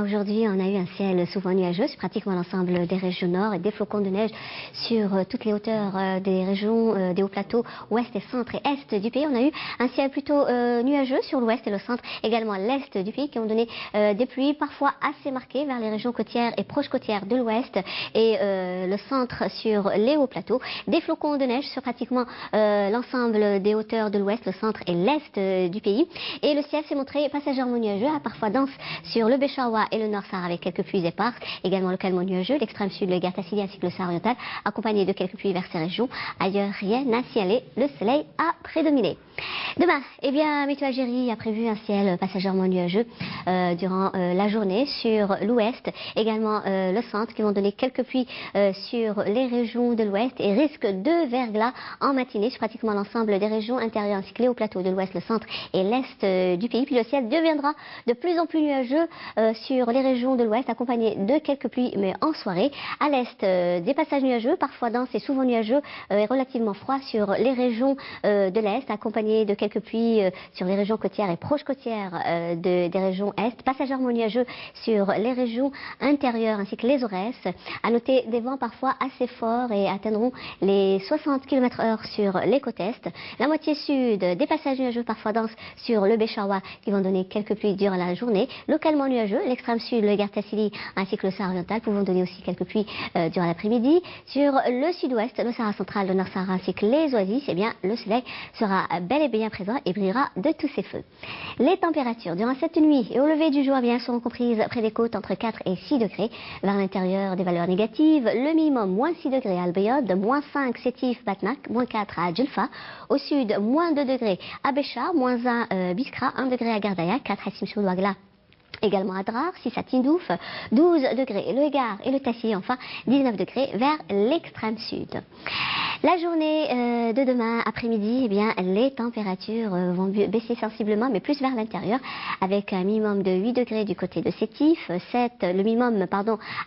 aujourd'hui, on a eu un ciel souvent nuageux sur pratiquement l'ensemble des régions nord et des flocons de neige sur toutes les hauteurs des régions des hauts plateaux ouest et centre et est du pays. On a eu un ciel plutôt nuageux sur l'ouest et le centre, également à l'est du pays, qui ont donné des pluies parfois assez marquées vers les régions côtières et proches côtières de l'ouest et le centre sur les hauts plateaux. Des flocons de neige sur pratiquement l'ensemble des hauteurs de l'ouest, le centre et l'est du pays. Et le ciel s'est montré passagèrement nuageux, parfois dense sur le Béchaoua et le Nord Sahara avec quelques pluies éparses, également localement nuageux, l'extrême sud, le Gartassili ainsi que le Sahara oriental, accompagné de quelques pluies vers ces régions. Ailleurs, rien n'a signalé, le soleil a prédominé. Demain, eh bien, Météo Algérie a prévu un ciel passagèrement nuageux durant la journée sur l'ouest, également le centre, qui vont donner quelques pluies sur les régions de l'ouest et risque de verglas en matinée sur pratiquement l'ensemble des régions intérieures ainsi que les hauts plateaux de l'ouest, le centre et l'est du pays. Puis le ciel deviendra de plus en plus nuageux sur les régions de l'ouest, accompagné de quelques pluies, mais en soirée. À l'est, des passages nuageux, parfois denses et souvent nuageux et relativement froids sur les régions de l'est, accompagnés de quelques pluies sur les régions côtières et proches côtières des régions est, passagèrement nuageux sur les régions intérieures ainsi que les Aurès. À noter des vents parfois assez forts et atteindront les 60 km/h sur les côtes est. La moitié sud, des passages nuageux parfois denses sur le Béchaoua qui vont donner quelques pluies durant la journée. Localement nuageux, l'extrême sud, le Gartassili ainsi que le Sahara oriental pouvant donner aussi quelques pluies durant l'après-midi. Sur le sud-ouest, le Sahara central, le Nord Sahara ainsi que les Oasis, eh bien, le soleil sera bel et bien présent et brillera de tous ses feux. Les températures durant cette nuit et au lever du jour bien seront comprises près des côtes entre 4 et 6 degrés. Vers l'intérieur, des valeurs négatives. Le minimum, moins 6 degrés à Al-Bayad, moins 5 Sétif, Batmak, moins 4 à Djelfa. Au sud, moins 2 degrés à Béchar, moins 1 Biskra, 1 degré à Gardaya, 4 à Simsou Ouagla. Également à Drar, 6 à Tindouf, 12 degrés le Hégard et le Tassi, enfin 19 degrés vers l'extrême sud. La journée de demain après-midi, eh bien, les températures vont baisser sensiblement, mais plus vers l'intérieur, avec un minimum de 8 degrés du côté de Sétif, le minimum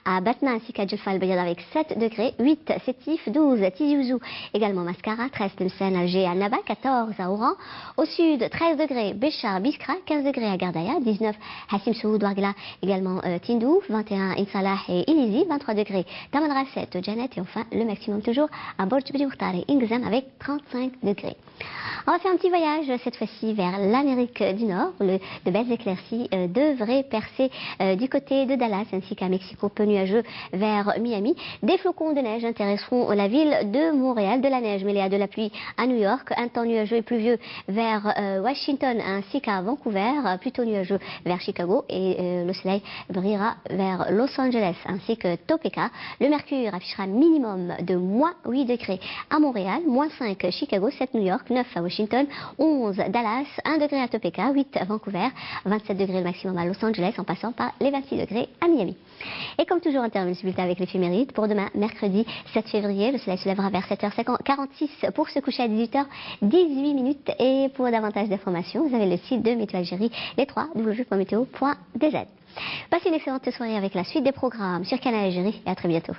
à Batna ainsi qu'à Djelfa Al-Bayad avec 7 degrés, 8 Sétif, 12 Tizi Ouzou, également Mascara, 13 Tlemcen, Alger, Al-Naba, 14 à Oran. Au sud, 13 degrés Béchar, Biskra, 15 degrés à Gardaya, 19 Hassim Soud, Ouagla, également Tindouf, 21 Insalah et Ilizi, 23 degrés Tamanrasset, 7 Janet et enfin le maximum toujours à Borj et Ingzam avec 35 degrés. On va faire un petit voyage cette fois-ci vers l'Amérique du Nord. De belles éclaircies devraient percer du côté de Dallas ainsi qu'à Mexico, peu nuageux vers Miami. Des flocons de neige intéresseront la ville de Montréal, de la neige mêlée à de la pluie à New York, un temps nuageux et pluvieux vers Washington ainsi qu'à Vancouver, plutôt nuageux vers Chicago et le soleil brillera vers Los Angeles ainsi que Topeka. Le mercure affichera minimum de moins 8 degrés à Montréal, moins 5 Chicago, 7 New York, 9 à Washington, 11 Dallas, 1 degré à Topeka, 8 à Vancouver, 27 degrés le maximum à Los Angeles en passant par les 26 degrés à Miami. Et comme toujours, on termine ce bulletin avec l'éphéméride. Pour demain, mercredi 7 février, le soleil se lèvera vers 7h46 pour se coucher à 18h18. Et pour davantage d'informations, vous avez le site de Météo Algérie, les 3 www.meteo.dz. Passez une excellente soirée avec la suite des programmes sur Canal Algérie et à très bientôt.